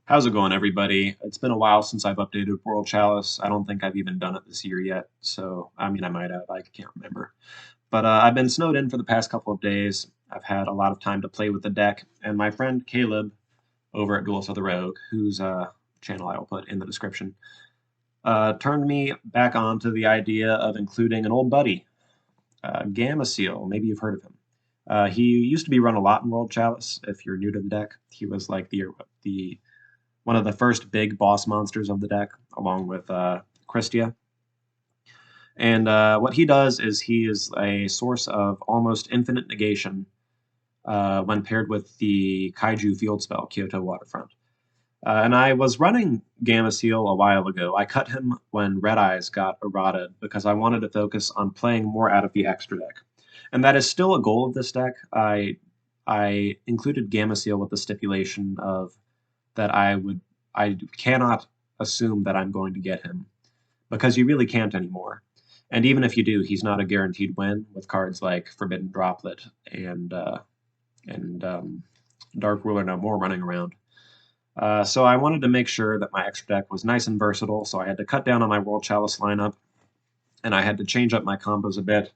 How's it going, everybody? It's been a while since I've updated World Chalice. I don't think I've even done it this year yet, so I mean, I might have. I can't remember. But I've been snowed in for the past couple of days. I've had a lot of time to play with the deck, and my friend Caleb over at Duels of the Rogue, whose channel I will put in the description, turned me back on to the idea of including an old buddy, Gamma Seal. Maybe you've heard of him. He used to be run a lot in World Chalice. If you're new to the deck, he was like the one of the first big boss monsters of the deck, along with Christia. And what he does is he is a source of almost infinite negation when paired with the Kaiju field spell, Kyoto Waterfront. And I was running Gamma Seal a while ago. I cut him when Red Eyes got errated because I wanted to focus on playing more out of the extra deck. And that is still a goal of this deck. I included Gamma Seal with the stipulation of that I cannot assume that I'm going to get him because you really can't anymore. And even if you do, he's not a guaranteed win with cards like Forbidden Droplet and Dark Ruler No More running around. So I wanted to make sure that my extra deck was nice and versatile, so I had to cut down on my World Chalice lineup, and I had to change up my combos a bit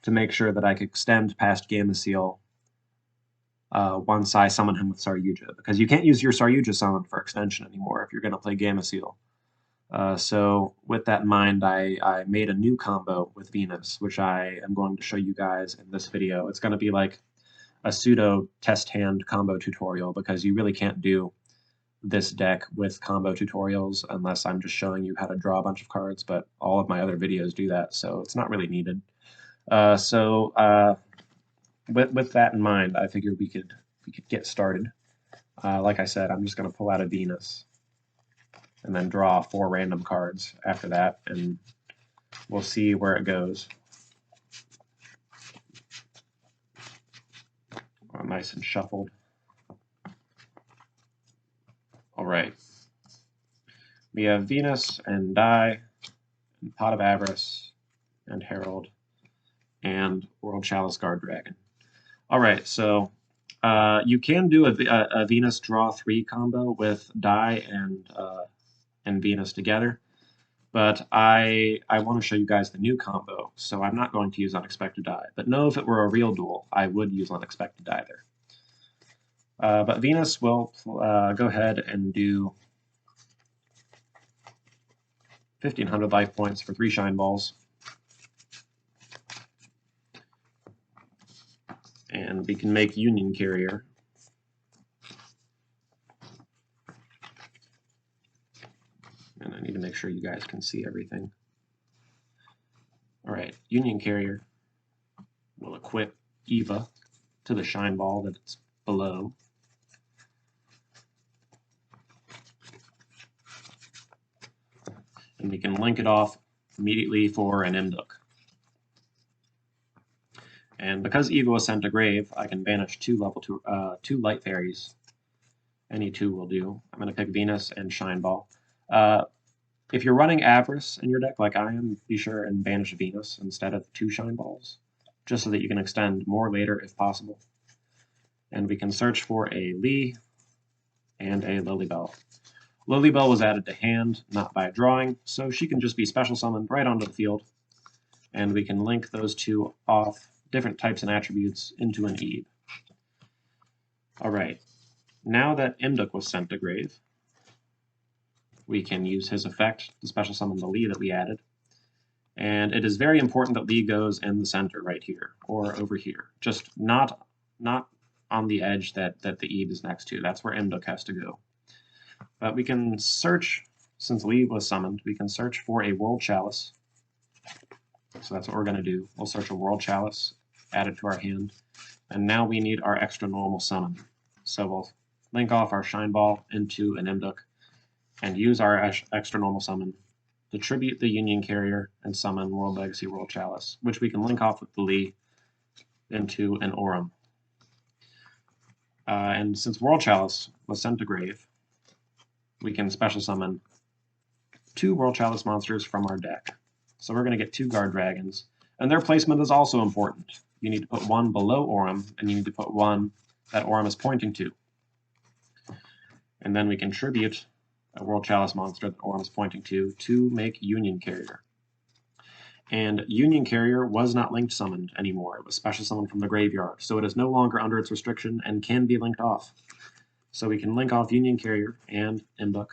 to make sure that I could extend past Gamma Seal once I summon him with Saryuja, because you can't use your Saryuja summon for extension anymore if you're going to play Gamma Seal. So with that in mind, I made a new combo with Venus, which I am going to show you guys in this video. It's going to be like a pseudo test hand combo tutorial because you really can't do this deck with combo tutorials unless I'm just showing you how to draw a bunch of cards, but all of my other videos do that, so it's not really needed. With that in mind, I figured we could get started. Like I said, I'm just going to pull out a Venus and then draw 4 random cards after that, and we'll see where it goes. Oh, nice and shuffled. All right. We have Venus and Die, and Pot of Avarice, and Herald, and World Chalice Guard Dragon. All right, so you can do a Venus draw 3 combo with Die and Venus together, but I want to show you guys the new combo, so I'm not going to use Unexpected Die. But no, if it were a real duel, I would use Unexpected Die there. But Venus will go ahead and do 1,500 life points for 3 Shine Balls. And we can make Union Carrier. And I need to make sure you guys can see everything. All right, Union Carrier will equip Eva to the Shine Ball that's below. And we can link it off immediately for an Imduk. And because Eva was sent to grave, I can banish 2 light fairies. Any 2 will do. I'm going to pick Venus and Shine Ball. If you're running Avarice in your deck like I am, be sure and banish Venus instead of 2 Shine Balls, just so that you can extend more later if possible. And we can search for a Lee and a Lilybell. Lilybell was added to hand, not by drawing, so she can just be special summoned right onto the field. And we can link those 2 off different types and attributes into an Eve. All right, now that Imduk was sent to grave, we can use his effect to special summon the Lee that we added. And it is very important that Lee goes in the center right here, or over here, just not on the edge that the Eve is next to. That's where Imduk has to go. But we can search, since Lee was summoned, we can search for a World Chalice. So that's what we're going to do. We'll search a World Chalice, add it to our hand, and now we need our extra normal summon. So we'll link off our Shine Ball into an Imduk and use our extra normal summon to tribute the Union Carrier and summon World Legacy World Chalice, which we can link off with the Lee into an Aurum. And since World Chalice was sent to grave, we can special summon 2 World Chalice monsters from our deck. So we're going to get 2 Guard Dragons, and their placement is also important. You need to put 1 below Aurum, and you need to put 1 that Aurum is pointing to. And then we can tribute a World Chalice monster that Orm is pointing to make Union Carrier. And Union Carrier was not linked summoned anymore. It was special summoned from the graveyard, so it is no longer under its restriction and can be linked off. So we can link off Union Carrier and Imbuck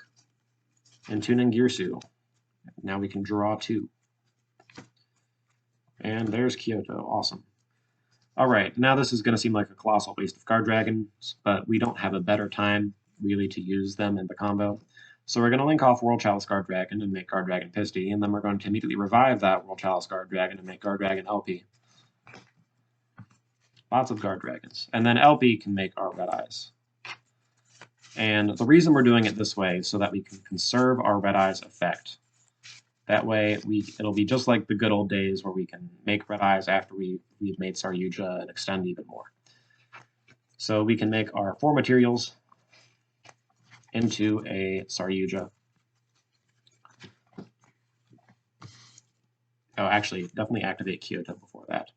and tune in Girsu. Now we can draw 2. And there's Kyoto. Awesome. All right, now this is going to seem like a colossal waste of card dragons, but we don't have a better time really to use them in the combo. So we're going to link off World Chalice Guard Dragon and make Guard Dragon Pisty, and then we're going to immediately revive that World Chalice Guard Dragon and make Guard Dragon LP. Lots of Guard Dragons. And then LP can make our Red Eyes. And the reason we're doing it this way is so that we can conserve our Red Eyes effect. That way, it'll be just like the good old days where we can make Red Eyes after we've made Saryuja and extend even more. So we can make our 4 materials into a Saryuja. Oh, actually, definitely activate Kyoto before that.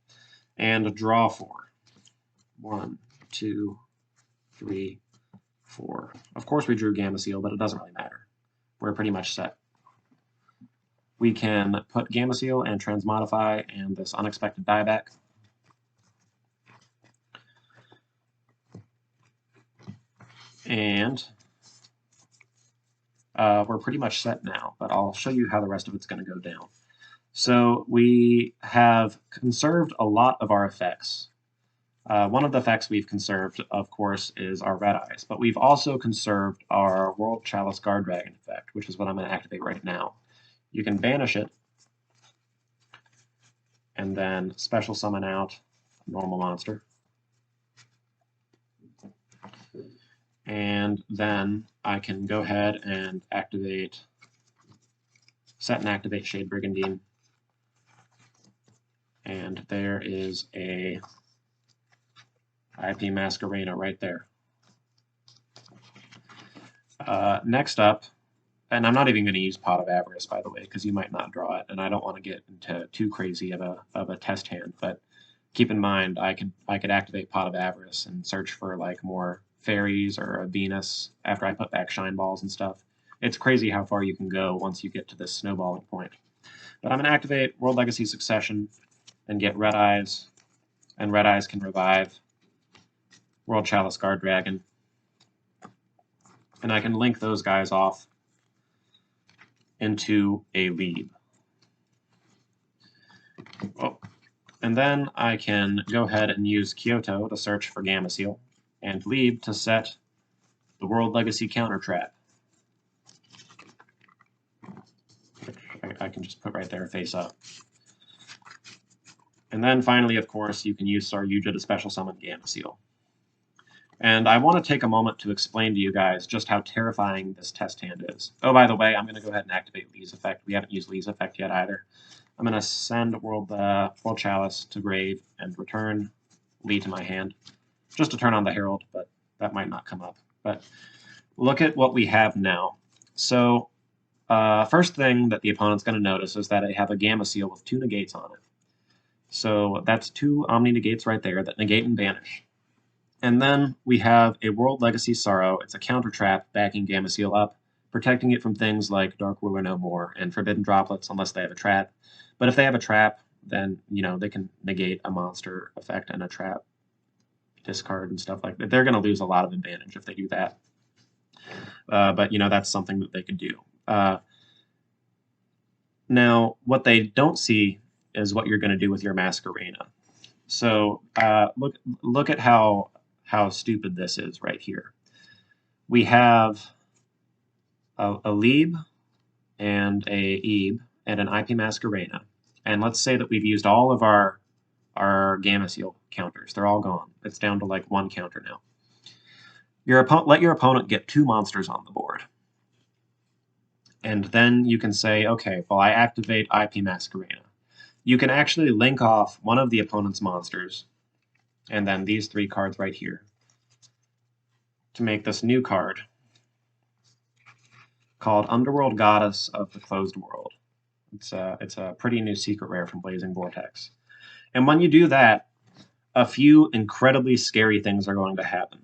And draw 4. 1, 2, 3, 4. Of course we drew Gameciel, but it doesn't really matter. We're pretty much set. We can put Gameciel and Transmodify and this unexpected dieback. And we're pretty much set now, but I'll show you how the rest of it's going to go down. So we have conserved a lot of our effects. One of the effects we've conserved, of course, is our Red Eyes, but we've also conserved our World Chalice Guard Dragon effect, which is what I'm going to activate right now. You can banish it, and then special summon out a normal monster. And then I can go ahead and set and activate Shade Brigandine. And there is a IP Masquerena right there. Next up, and I'm not even going to use Pot of Avarice, by the way, because you might not draw it, and I don't want to get into too crazy of a test hand. But keep in mind, I could activate Pot of Avarice and search for like more fairies or a Venus after I put back Shine Balls and stuff. It's crazy how far you can go once you get to this snowballing point. But I'm going to activate World Legacy Succession and get Red Eyes, and Red Eyes can revive World Chalice Guard Dragon. And I can link those guys off into a Leeb. Oh. And then I can go ahead and use Kyoto to search for Gameciel, and Leeb to set the World Legacy Counter Trap. I can just put right there face up. And then finally, of course, you can use Saryuja to special summon Gameciel. And I want to take a moment to explain to you guys just how terrifying this test hand is. Oh, by the way, I'm going to go ahead and activate Lee's effect. We haven't used Lee's effect yet either. I'm going to send World Chalice to grave and return Lee to my hand, just to turn on the Herald, but that might not come up. But look at what we have now. So first thing that the opponent's going to notice is that I have a Gameciel with 2 negates on it. So that's 2 Omni negates right there that negate and banish. And then we have a World Legacy Sorrow. It's a counter trap backing Gameciel up, protecting it from things like Dark Ruler No More and Forbidden Droplets unless they have a trap. But if they have a trap, then they can negate a monster effect and a trap discard and stuff like that. They're going to lose a lot of advantage if they do that. But that's something that they could do. Now, what they don't see is what you're going to do with your Masquerena. So look at how stupid this is right here. We have a Leeb and a Ebe and an IP Masquerena. And let's say that we've used all of our Gameciel counters. They're all gone. It's down to like 1 counter now. Let your opponent get 2 monsters on the board. And then you can say, okay, well, I activate IP Masquerena. You can actually link off one of the opponent's monsters, and then these 3 cards right here, to make this new card called Underworld Goddess of the Closed World. It's a pretty new secret rare from Blazing Vortex. And when you do that, a few incredibly scary things are going to happen.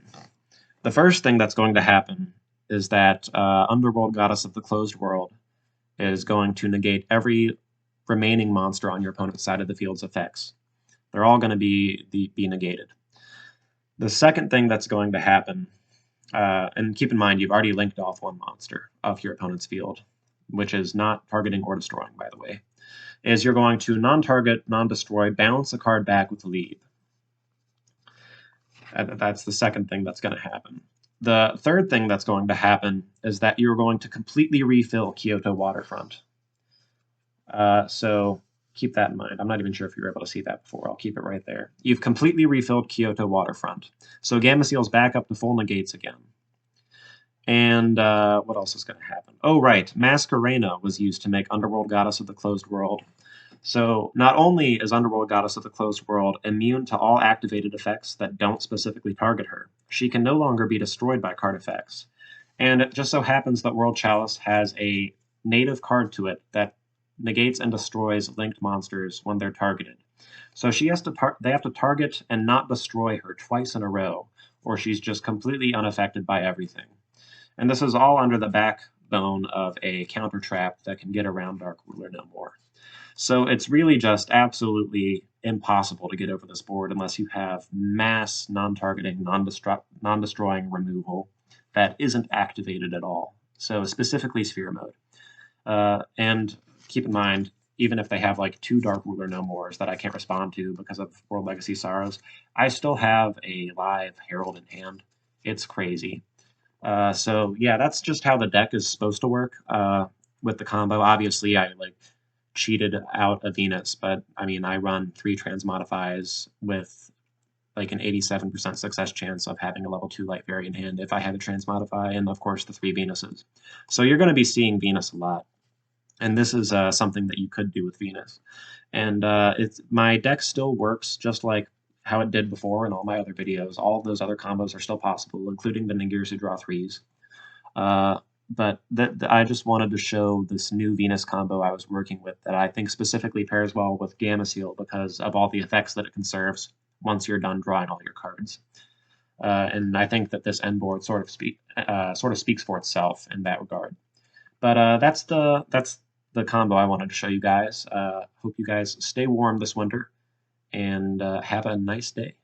The first thing that's going to happen is that Underworld Goddess of the Closed World is going to negate every remaining monster on your opponent's side of the field's effects. They're all going to be negated. The second thing that's going to happen, and keep in mind you've already linked off one monster of your opponent's field, which is not targeting or destroying, by the way, is you're going to non-target, non-destroy, bounce a card back with a lead. That's the second thing that's going to happen. The third thing that's going to happen is that you're going to completely refill Kyoto Waterfront. So keep that in mind. I'm not even sure if you were able to see that before. I'll keep it right there. You've completely refilled Kyoto Waterfront. So Gameciel's back up to full negates again. And what else is going to happen? Oh, right. Masquerena was used to make Underworld Goddess of the Closed World. So not only is Underworld Goddess of the Closed World immune to all activated effects that don't specifically target her, she can no longer be destroyed by card effects. And it just so happens that World Chalice has a native card to it that negates and destroys linked monsters when they're targeted. So they have to target and not destroy her twice in a row, or she's just completely unaffected by everything. And this is all under the backbone of a counter trap that can get around Dark Ruler no more. So it's really just absolutely impossible to get over this board unless you have mass non-targeting, non-destroying removal that isn't activated at all. So specifically Sphere mode. And keep in mind, even if they have like 2 Dark Ruler no mores that I can't respond to because of World Legacy Sorrows, I still have a live Herald in hand. It's crazy. So yeah, that's just how the deck is supposed to work with the combo. Obviously, I cheated out a Venus, but I mean, I run 3 transmodifies with like an 87% success chance of having a level 2 Light Fairy in hand if I have a transmodify, and of course the 3 Venuses. So you're going to be seeing Venus a lot, and this is something that you could do with Venus. And my deck still works just like how it did before in all my other videos. All of those other combos are still possible, including the Ningirsu draw 3s. But I just wanted to show this new Venus combo I was working with that I think specifically pairs well with Gameciel because of all the effects that it conserves once you're done drawing all your cards. And I think that this end board sort of speaks for itself in that regard. But that's the combo I wanted to show you guys. Hope you guys stay warm this winter and have a nice day.